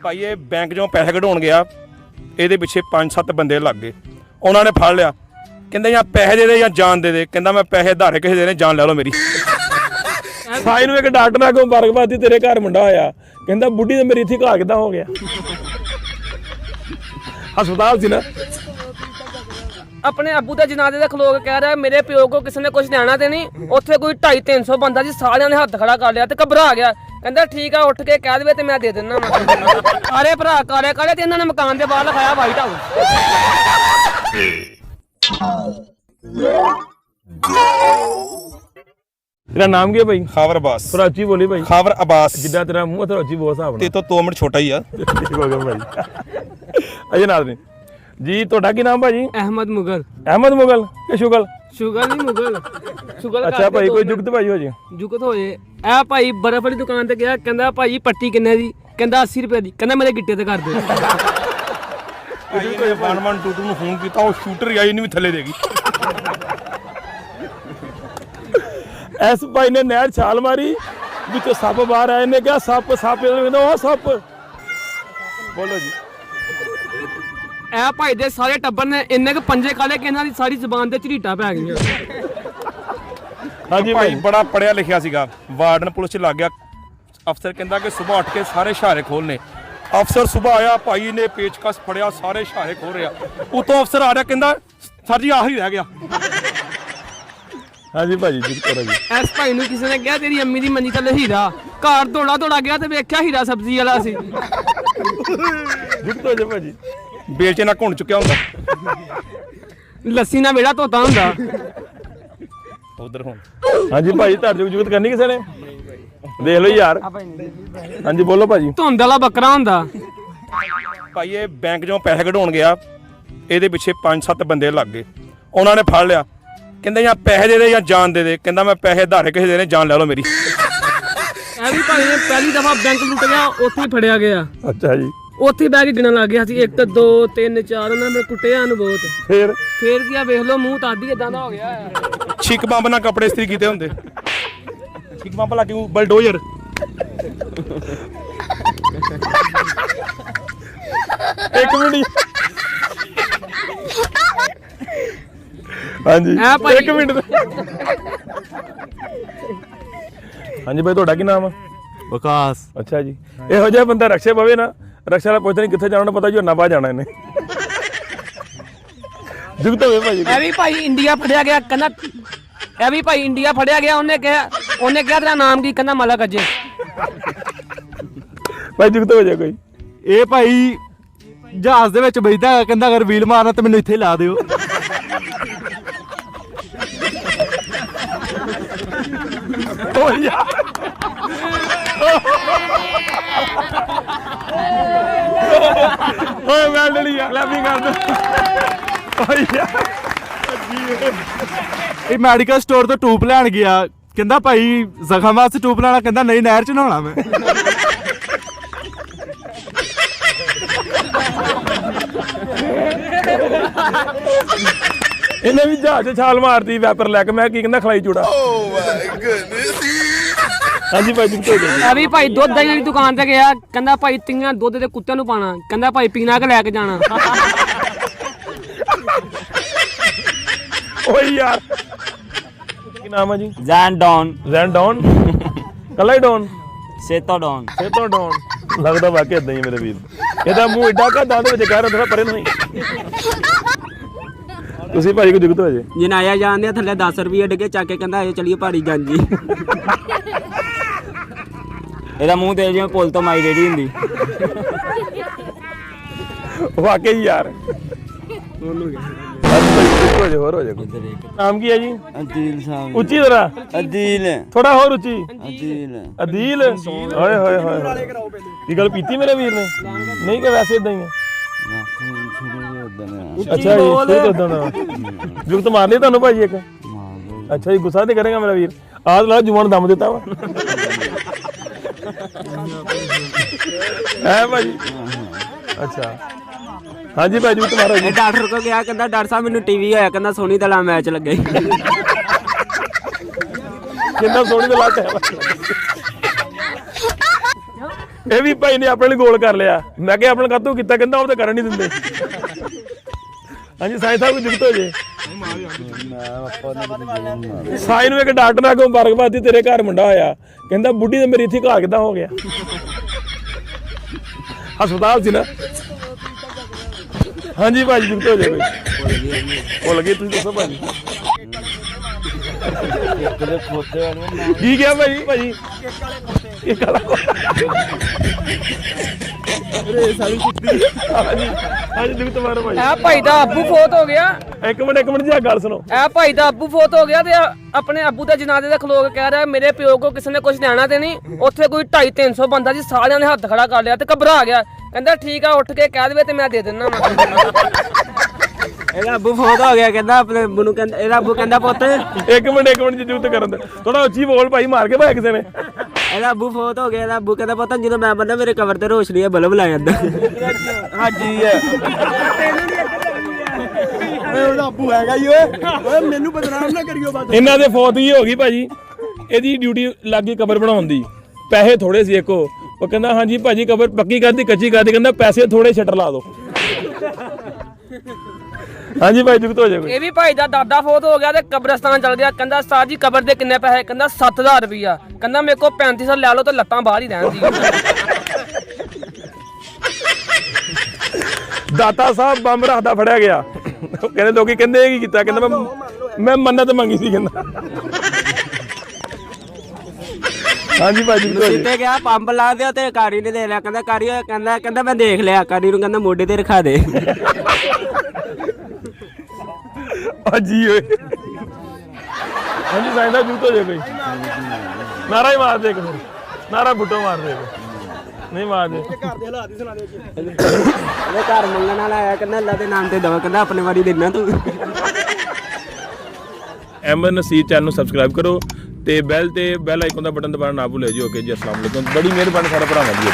ਭਾਈ ਇਹ ਬੈਂਕ 'ਚੋਂ ਪੈਸੇ ਕਢਾਉਣ ਗਿਆ, ਇਹਦੇ ਪਿੱਛੇ 5-7 ਬੰਦੇ ਲੱਗ ਗਏ। ਉਹਨਾਂ ਨੇ ਫੜ ਲਿਆ, ਕਹਿੰਦੇ ਜਾਂ ਪੈਸੇ ਦੇ ਦੇ ਜਾਂ ਜਾਨ ਦੇ ਦੇ। ਕਹਿੰਦਾ ਮੈਂ ਪੈਸੇ ਧਾਰੇ ਕਿਸੇ ਦੇ ਨੇ, ਜਾਨ ਲੈ ਲਓ ਮੇਰੀ। ਸਾਈ ਨੂੰ ਇੱਕ ਡਾਕਟਰ ਆ ਕੇ ਮੁਬਾਰਕਬਾਦੀ ਤੇਰੇ ਘਰ ਮੁੰਡਾ ਹੋਇਆ। ਕਹਿੰਦਾ ਬੁੱਢੀ ਤੇ ਮੇਰੀ ਇੱਥੇ ਘਰ ਕਿੱਦਾਂ ਹੋ ਗਿਆ? ਹਸਪਤਾਲ ਸੀ ਨਾ। अपने अबू के जनाजे दे खलो के कह रहा है मेरे प्यो को किसी ने कुछ देना तो नहीं। उत्थे कोई 250-300 बंदा जी सारियां ने हाथ खड़ा कर लिया ते घबरा गया। कहंदा ठीक है उठ के कह दे ते मैं दे देना। अरे भरा काले काले ते इन्हां ने मकान दे बाहर लिखाया वाइट हाउस। तेरा नाम क्या भाई? खावर अब्बास। थोड़ा अच्छी बोली भाई। खावर अब्बास। जिद्दां तेरा मुंह थोड़ा अच्छी बोल साहब ते तो 2 मिनट छोटा ही है। ठीक हो गया भाई। अजय नाज़रीन जी ਤੁਹਾਡਾ ਕੀ ਨਾਮ ਭਾਜੀ? अहमद मुगल। अहमद मुगल के शुगल? शुगल नहीं मुगल शुगल। अच्छा भाई कोई जुगत भाई हो जी? जुगत हो जे ए भाई बर्फ वाली दुकान ते गया। कहंदा भाई पट्टी किन्ने दी? कहंदा 80 रुपए दी। कहंदा मेरे गिट्टे ते कर दे। ਕੋਈ 112 ਨੂੰ ਫੋਨ ਕੀਤਾ, ਉਹ ਸ਼ੂਟਰ ਆਈ ਨਹੀਂ ਵੀ ਥੱਲੇ ਦੇਗੀ। ਐਸ ਭਾਈ ਨੇ ਨਹਿਰ ਛਾਲ ਮਾਰੀ, ਵਿੱਚੋਂ ਸੱਪ ਬਾਹਰ ਆਏ ਨੇ ਕਿਹਾ ਸੱਪ ਸੱਪ, ਕਹਿੰਦਾ ਉਹ ਸੱਪ। ਬੋਲੋ ਜੀ। ए भाई दे सारे टब्बर ने इन्ने के पंजे काले कि इन्हां दी सारी जुबान ते झरीटा पै गईयां। ਹਾਂਜੀ ਭਾਈ ਬੜਾ ਪੜਿਆ ਲਿਖਿਆ ਸੀਗਾ, ਵਾਰਡਨ ਪੁਲਿਸ ਚ ਲੱਗ ਗਿਆ। ਅਫਸਰ ਕਹਿੰਦਾ ਕਿ ਸਵੇਰ ਉੱਠ ਕੇ ਸਾਰੇ ਇਸ਼ਾਰੇ ਖੋਲਨੇ। ਅਫਸਰ ਸਵੇਰ ਆਇਆ, ਭਾਈ ਨੇ ਪੇਚਕਸ ਫੜਿਆ, ਸਾਰੇ ਇਸ਼ਾਰੇ ਖੋਲ ਰਿਹਾ। ਉਤੋਂ ਅਫਸਰ ਆ ਰਿਹਾ, ਕਹਿੰਦਾ ਸਰ ਜੀ ਆਹੀ ਰਹਿ ਗਿਆ। ਹਾਂਜੀ ਭਾਜੀ ਜੀ ਕਰੋ ਜੀ। इस भाई नूं किसी ने कहा तेरी अम्मी दी मंजी थल्ले हीरा। घर दौड़ा दौड़ा गया ते वेख्या हीरा सब्जी वाला सी। ਜੁਗਤ ਹੋ ਜਾ ਭਾਜੀ। ਬੇਚੇ ਨਾ ਘੁੰਡ ਚੁੱਕਿਆ ਹੁੰਦਾ। लस्सी ना बेड़ा धोता हुंदा। ਉਧਰ ਹੁਣ। ਹਾਂਜੀ ਭਾਜੀ ਤੁਹਾਡੀ ਜੁਗਤ ਕਰਨੀ ਕਿਸੇ ਨੇ? ਦੇਖ ਲਓ ਯਾਰ। ਹਾਂਜੀ ਬੋਲੋ ਭਾਜੀ। ਧੁੰਦ ਵਾਲਾ ਬੱਕਰਾ ਹੁੰਦਾ। ਭਾਈ ਇਹ ਬੈਂਕ 'ਚੋਂ ਪੈਸੇ ਕਢਾਉਣ ਗਿਆ, ਇਹਦੇ ਪਿੱਛੇ 5-7 ਬੰਦੇ ਲੱਗ ਗਏ। ਉਹਨਾਂ ਨੇ ਫੜ ਲਿਆ, ਕਹਿੰਦੇ ਜਾਂ ਪੈਸੇ ਦੇ ਦੇ ਜਾਂ ਜਾਨ ਦੇ ਦੇ। ਕਹਿੰਦਾ ਮੈਂ ਪੈਸੇ ਧਾਰੇ ਕਿਸੇ ਦੇ ਨੇ, ਜਾਨ ਲੈ ਲਓ ਮੇਰੀ। ਇਹ ਵੀ ਭਾਈ ਨੇ ਪਹਿਲੀ ਦਫਾ ਬੈਂਕ ਲੁੱਟ ਗਿਆ, ਉੱਥੇ ਹੀ ਫੜਿਆ ਗਿਆ। ਅੱਛਾ ਜੀ। ਉੱਥੇ ਬਹਿ ਕੇ ਗਿਣਨ ਲੱਗ ਗਿਆ ਸੀ 1 2 3 4। ਉਹਨਾਂ ਨੇ ਕੁੱਟਿਆ ਨੂੰ ਬਹੁਤ। ਫੇਰ ਕੀ ਆ ਵੇਖ ਲਓ ਮੂੰਹ ਤਾਦੀ ਇਦਾਂ ਦਾ ਹੋ ਗਿਆ। ਛਿੱਕ ਬੰਬ ਨਾਲ ਕੱਪੜੇ ਇਸਤਰੀ ਕੀਤੇ ਹੁੰਦੇ। ਛਿੱਕ ਬੰਬ ਲਾ ਕੇ ਬਲਡੋਜ਼ਰ। ਇੱਕ ਮਿੰਟ। ਹਾਂਜੀ ਇੱਕ ਮਿੰਟ। ਹਾਂਜੀ ਭਾਈ ਤੁਹਾਡਾ ਕੀ ਨਾਮ ਆ? ਵਿਕਾਸ। ਅੱਛਾ ਜੀ। ਇਹੋ ਜਿਹਾ ਬੰਦਾ ਰਕਸ਼ੇ ਪਵੇ ਨਾ, ਰਕਸ਼ਾ ਵਾਲਾ ਪੁੱਛਦਾ ਨਹੀਂ ਕਿੱਥੇ ਜਾਣਾ, ਉਹਨੂੰ ਪਤਾ ਝੋਨਾ ਪਾ ਜਾਣਾ ਇਹਨੇ। ਜੁਗਤ ਹੋਵੇ ਭਾਈ। ਇਹ ਵੀ ਭਾਈ ਇੰਡੀਆ ਫੜਿਆ ਗਿਆ। ਕਹਿੰਦਾ ਇਹ ਵੀ ਭਾਈ ਇੰਡੀਆ ਫੜਿਆ ਗਿਆ। ਉਹਨੇ ਕਿਹਾ ਤੇਰਾ ਨਾਮ ਕੀ? ਕਹਿੰਦਾ ਮਲਕ ਅਜੇ। ਭਾਈ ਜੁਗਤ ਹੋ ਜਾ ਕੋਈ। ਇਹ ਭਾਈ ਜਹਾਜ਼ ਦੇ ਵਿੱਚ ਬੈਠਦਾ, ਕਹਿੰਦਾ ਅਗਰ ਵੀਲ ਮਾਰਨਾ ਤਾਂ ਮੈਨੂੰ ਇੱਥੇ ਲਾ ਦਿਓ। ਓ ਯਾਰ ਓਏ ਮੈਂ ਡਲੀ ਆ ਕਲੈਪਿੰਗ ਕਰ ਦੋ। ਓ ਯਾਰ ਇਹ ਮੈਡੀਕਲ ਸਟੋਰ ਤੋਂ ਟੂਪ ਲੈਣ ਗਿਆ, ਕਹਿੰਦਾ ਭਾਈ ਜ਼ਖਮ ਵਾਸਤੇ ਟੂਪ ਲੈਣਾ। ਕਹਿੰਦਾ ਨਹੀਂ ਨਹਿਰ ਚ ਨਹਾਉਣਾ ਮੈਂ। ਇਹਨੇ ਵੀ ਜਹਾਜ਼ 'ਚ ਛਾਲ ਮਾਰਦੀ ਵੈਪਰ ਲੈ ਕੇ। ਮੈਂ ਕੀ ਕਹਿੰਦਾ ਖਲਾਈ ਚੂੜਾ। ਹਾਂਜੀ ਭਾਈ ਜੀ। ਇਹ ਵੀ ਭਾਈ ਦੁੱਧ ਦਹੀਂ ਵਾਲੀ ਦੁਕਾਨ ਤੇ ਗਿਆ। ਕਹਿੰਦਾ ਭਾਈ ਤੀਆਂ ਦੁੱਧ ਦੇ ਕੁੱਤਿਆਂ ਨੂੰ ਪਾਣਾ। ਕਹਿੰਦਾ ਭਾਈ ਪੀਣਾ ਕਿ ਲੈ ਕੇ ਜਾਣਾ। ਓਏ ਯਾਰ ਕੀ ਨਾਮ ਹੈ ਜੀ? ਜ਼ੈਨ ਡੌਨ। ਜ਼ੈਨ ਡੌਨ? ਕੱਲਾ ਹੀ ਡੌਨ? ਸੇਤੋ ਡੌਨ। ਸੇਤੋ ਡੌਨ। ਲੱਗਦਾ ਵਾਕਿਆ ਇਦਾਂ ਹੀ ਮੇਰੇ ਵੀਰ। ਇਹਦਾ ਮੂੰਹ ਏਡਾ ਘਾਟਾ ਦੇ ਵਿੱਚ ਕਹਿ ਰਿਹਾ ਥੋੜਾ ਪਰੇ ਨਹੀਂ। ਤੁਸੀਂ ਭਾਈ ਕੋ ਜੁਗਤ ਹੋ ਜੇ। ਜਨਾਇਆ ਜਾਂਦੇ ਥੱਲੇ 10 ਰੁਪਏ ਡਿੱਗੇ ਚੱਕ ਕੇ ਕਹਿੰਦਾ ਆਜੋ ਚਲੀਏ ਪਹਾੜੀ ਜਾਂਜੀ। ਇਹਦਾ ਮੂੰਹ ਤੇ ਜਿਵੇਂ ਪੁੱਲ ਤੋਂ ਮਾਈ ਰੇੜੀ ਹੁੰਦੀ। ਵਾਕਿਆ ਹੀ ਯਾਰ। ਹੋਰ ਹੋ ਜਾ। ਨਾਮ ਕੀ ਹੈ ਜੀ? ਅਦੀਲ ਸਾਹਿਬ। ਉੱਚੀ ਜ਼ਰਾ। ਅਦੀਲ। ਥੋੜਾ ਹੋਰ ਉੱਚੀ। ਅਦੀਲ। ਅਦੀਲ। ਓਏ ਹੋਏ ਹੋਏ। ਕੀ ਗੱਲ ਪੀਤੀ ਮੇਰੇ ਵੀਰ ਨੇ? ਨਹੀਂ ਕਿ ਵੈਸੇ ਇਦਾਂ ਹੀ ਹੈ? ਅੱਛਾ ਜੀ ਜੁਗਤ ਮਾਰ ਲਈ ਤੁਹਾਨੂੰ ਭਾਜੀ ਇੱਕ? ਅੱਛਾ ਜੀ ਗੁੱਸਾ ਤੇ ਕਰੇਗਾ ਮੇਰਾ ਵੀਰ। ਆਜ ਲਾ ਜੁਬਾਨ ਦਮ ਦਿੱਤਾ ਵਾ ਹੈ ਭਾਜੀ। ਅੱਛਾ ਹਾਂਜੀ ਭਾਈ ਜੁਗਤ ਮਾਰੋ ਜੀ। ਡਾਕਟਰ ਕੋ ਗਿਆ, ਕਹਿੰਦਾ ਡਾਕਟਰ ਸਾਹਿਬ ਮੈਨੂੰ ਟੀਵੀ ਹੋਇਆ। ਕਹਿੰਦਾ ਸੋਨੀ ਦਾ ਮੈਚ ਲੱਗਾ। ਕਿੰਨਾ ਸੋਹਣੀ ਦਾ ਲੱਗ ਹੈ। ਇਹ ਵੀ ਭਾਈ ਨੇ ਆਪਣੇ ਲਈ ਗੋਲ ਕਰ ਲਿਆ। ਮੈਂ ਕਿਹਾ ਆਪਣਾ ਕਾਤੋਂ ਕੀਤਾ, ਕਹਿੰਦਾ ਉਹ ਤਾਂ ਕਰਨ ਨਹੀਂ ਦਿੰਦੇ। ਹਾਂਜੀ ਸਾਈਂ ਸਾਹਿਬ ਕੋਈ ਦਿੱਕਤ ਹੋ ਜੇ? ਸਾਈਂ ਨੂੰ ਇੱਕ ਡਾਕਟਰ ਨੇ ਅੱਗੋਂ ਮੁਬਾਰਕਬਾਦ ਤੇਰੇ ਘਰ ਮੁੰਡਾ ਹੋਇਆ, ਕਹਿੰਦਾ ਬੁੱਢੀ ਤੇ ਮੇਰੀ ਇੱਥੇ ਘਰ ਕਿੱਦਾਂ ਹੋ ਗਿਆ? ਹਸਪਤਾਲ ਸੀ ਨਾ। ਹਾਂਜੀ ਭਾਜੀ ਦਿੱਕਤ ਹੋ ਜੇ ਕੋਈ? ਭੁੱਲ ਗਏ ਤੁਸੀਂ, ਦੱਸੋ ਭਾਜੀ ਕੀ ਕਿਹਾ ਭਾਜੀ? ਭਾਜੀ ਇਹ ਕਾਲਾ ਹਾਂਜੀ ਹਾਂਜੀ ਦਿੱਕਤ ਮਾਰੋ ਭਾਜੀ। ਇਹ ਭਾਈ ਦਾ ਅੱਬੂ ਫੋਤ ਹੋ ਗਿਆ। ਇੱਕ ਮਿੰਟ ਜੀ ਗੱਲ ਸੁਣੋ। ਇਹ ਭਾਈ ਦਾ ਅੱਬੂ ਫੋਤ ਹੋ ਗਿਆ ਤੇ ਆਪਣੇ ਅੱਬੂ ਦੇ ਜਨਾਜ਼ੇ ਦੇ ਖਲੋ ਕੇ ਕਹਿ ਰਿਹਾ ਮੇਰੇ ਪਿਓ ਕੋ ਕਿਸੇ ਨੇ ਕੁਝ ਲੈਣਾ ਤੇ ਨਹੀਂ। ਉੱਥੇ ਕੋਈ 250-300 ਬੰਦਾ ਸੀ, ਸਾਰਿਆਂ ਨੇ ਹੱਥ ਖੜਾ ਕਰ ਲਿਆ ਤੇ ਘਬਰਾ ਗਿਆ। ਕਹਿੰਦਾ ਠੀਕ ਆ, ਉੱਠ ਕੇ ਕਹਿ ਦੇਵੇ ਤੇ ਮੈਂ ਦੇ ਦਿੰਦਾ ਵਾ। ਇਹਦਾ ਅੱਬੂ ਫੋਤ ਹੋ ਗਿਆ, ਕਹਿੰਦਾ ਆਪਣੇ ਅੱਬੂ ਨੂੰ, ਕਹਿੰਦਾ ਇਹਦਾ ਅੱਬੂ ਕਹਿੰਦਾ ਪੁੱਤ, ਇੱਕ ਮਿੰਟ ਜੀ ਜੂਤ ਕਰਨ ਦੇ, ਥੋੜਾ ਉੱਚੀ ਬੋਲ ਭਾਈ, ਮਾਰ ਕੇ ਭਾਈ ਕਿਸੇ ਨੇ। ਇਹਦਾ ਅੱਬੂ ਫੋਤ ਹੋ ਗਿਆ। ਇਹਦਾ ਅੱਬੂ ਕਹਿੰਦਾ ਪੁੱਤ ਜਦੋਂ ਮੈਂ ਬੰਦਾ ਮੇਰੇ ਕਬਰ ਤੇ ਰੋਸ਼ਨੀ ਆ ਬਲਬ ਲਾ ਜਾਂਦਾ। ਹਾਜੀ ਹੈ ਉਹਦਾ ਅੱਬੂ ਹੈਗਾ ਹੀ ਓਏ ਮੈਨੂੰ ਬਦਨਾਮ ਨਾ ਕਰਿਓ ਬਸ। ਇਹਨਾਂ ਦੇ ਫੌਤ ਹੀ ਹੋ ਗਈ ਭਾਜੀ। ਇਹਦੀ ਡਿਊਟੀ ਲੱਗ ਗਈ ਕਬਰ ਬਣਾਉਣ ਦੀ। ਪੈਸੇ ਥੋੜੇ ਸੀ ਇੱਕੋ, ਉਹ ਕਹਿੰਦਾ ਹਾਂਜੀ ਭਾਜੀ ਕਬਰ ਪੱਕੀ ਕਰਦੀ ਕੱਚੀ ਕਰਦੀ, ਕਹਿੰਦਾ ਪੈਸੇ ਥੋੜੇ ਸ਼ਟਰ ਲਾ ਦਿਓ। ਹਾਂਜੀ ਭਾਈ ਦਿੱਕਤ ਹੋ ਜਾਵੇ। ਇਹ ਵੀ ਭਾਈ ਦਾ ਦਾਦਾ ਫੋਤ ਹੋ ਗਿਆ ਤੇ ਕਬਰਸਤਾਨ ਚਲ ਗਿਆ। ਕਹਿੰਦਾ ਸਾਹ ਜੀ ਕਬਰ ਦੇ ਕਿੰਨੇ ਪੈਸੇ? ਕਹਿੰਦਾ 7000 ਰੁਪਇਆ। ਕਹਿੰਦਾ ਮੇਰੇ ਕੋਲ 3500 ਲੈ ਲਓ ਤੇ ਲੱਤਾਂ ਬਾਹਰ ਹੀ ਰਹਿਣ ਦੀ। ਦਾਤਾ ਸਾਹਿਬ ਬੰਬ ਰੱਖਦਾ ਫੜਿਆ ਗਿਆ। ਕਹਿੰਦੇ ਲੋਕੀ ਕਹਿੰਦੇ ਕੀ ਕੀਤਾ? ਕਹਿੰਦਾ ਮੈਂ ਮੰਨਤ ਮੰਗੀ ਸੀ। ਕਹਿੰਦਾ ਹਾਂਜੀ ਭਾਜੀ ਸਿੱਧੇ ਗਿਆ ਪੰਪ ਲਾ ਦਿਓ ਤੇ ਕਾਰੀ ਨੇ ਦੇ ਲਿਆ। ਕਹਿੰਦਾ ਕਾਰੀ ਕਹਿੰਦਾ ਮੈਂ ਦੇਖ ਲਿਆ। ਕਾਰੀ ਨੂੰ ਕਹਿੰਦਾ ਮੋਢੇ ਤੇ ਰਖਾ ਦੇ। ਹਾਂਜੀ ਓਏ ਹਾਂਜੀ ਸਾਈਂ ਦਾ ਜੂਤ ਹੋ ਜਾਏ ਕੋਈ? ਨਾਰਾ ਹੀ ਮਾਰ ਦੇ ਇੱਕ ਫਿਰ, ਨਾਰਾ ਬੁੱਟੋ ਮਾਰ ਦੇ ਨਹੀਂ ਮਾਰ ਦੇ। ਘਰ ਦੇ ਹਾਲਾਤ ਹੀ ਸੁਣਾ ਦੇ। ਇਹਦੇ ਘਰ ਮੰਗਣ ਵਾਲਾ ਆਇਆ, ਕਹਿੰਦਾ ਅੱਲਾ ਦੇ ਨਾਮ ਤੇ ਦਵਾ, ਕਹਿੰਦਾ ਆਪਣੇ ਵਾਰੀ ਦੇਣਾ ਤੂੰ। ਅਹਿਮਦ ਨਸੀਰ ਚੈਨਲ ਨੂੰ ਸਬਸਕ੍ਰਾਈਬ ਕਰੋ ਤੇ ਬੈਲ ਆਈਕਨ ਦਾ ਬਟਨ ਦਬਾਉਣਾ ਨਾ ਭੁੱਲਿਓ ਜੀ। ਓਕੇ ਜੀ, ਅਸਲਾਮ ਵਾਲੇਕੁਮ। ਬੜੀ ਮਿਹਰਬਾਨੀ ਸਾਡੇ ਭਰਾਵਾਂ ਦੀ।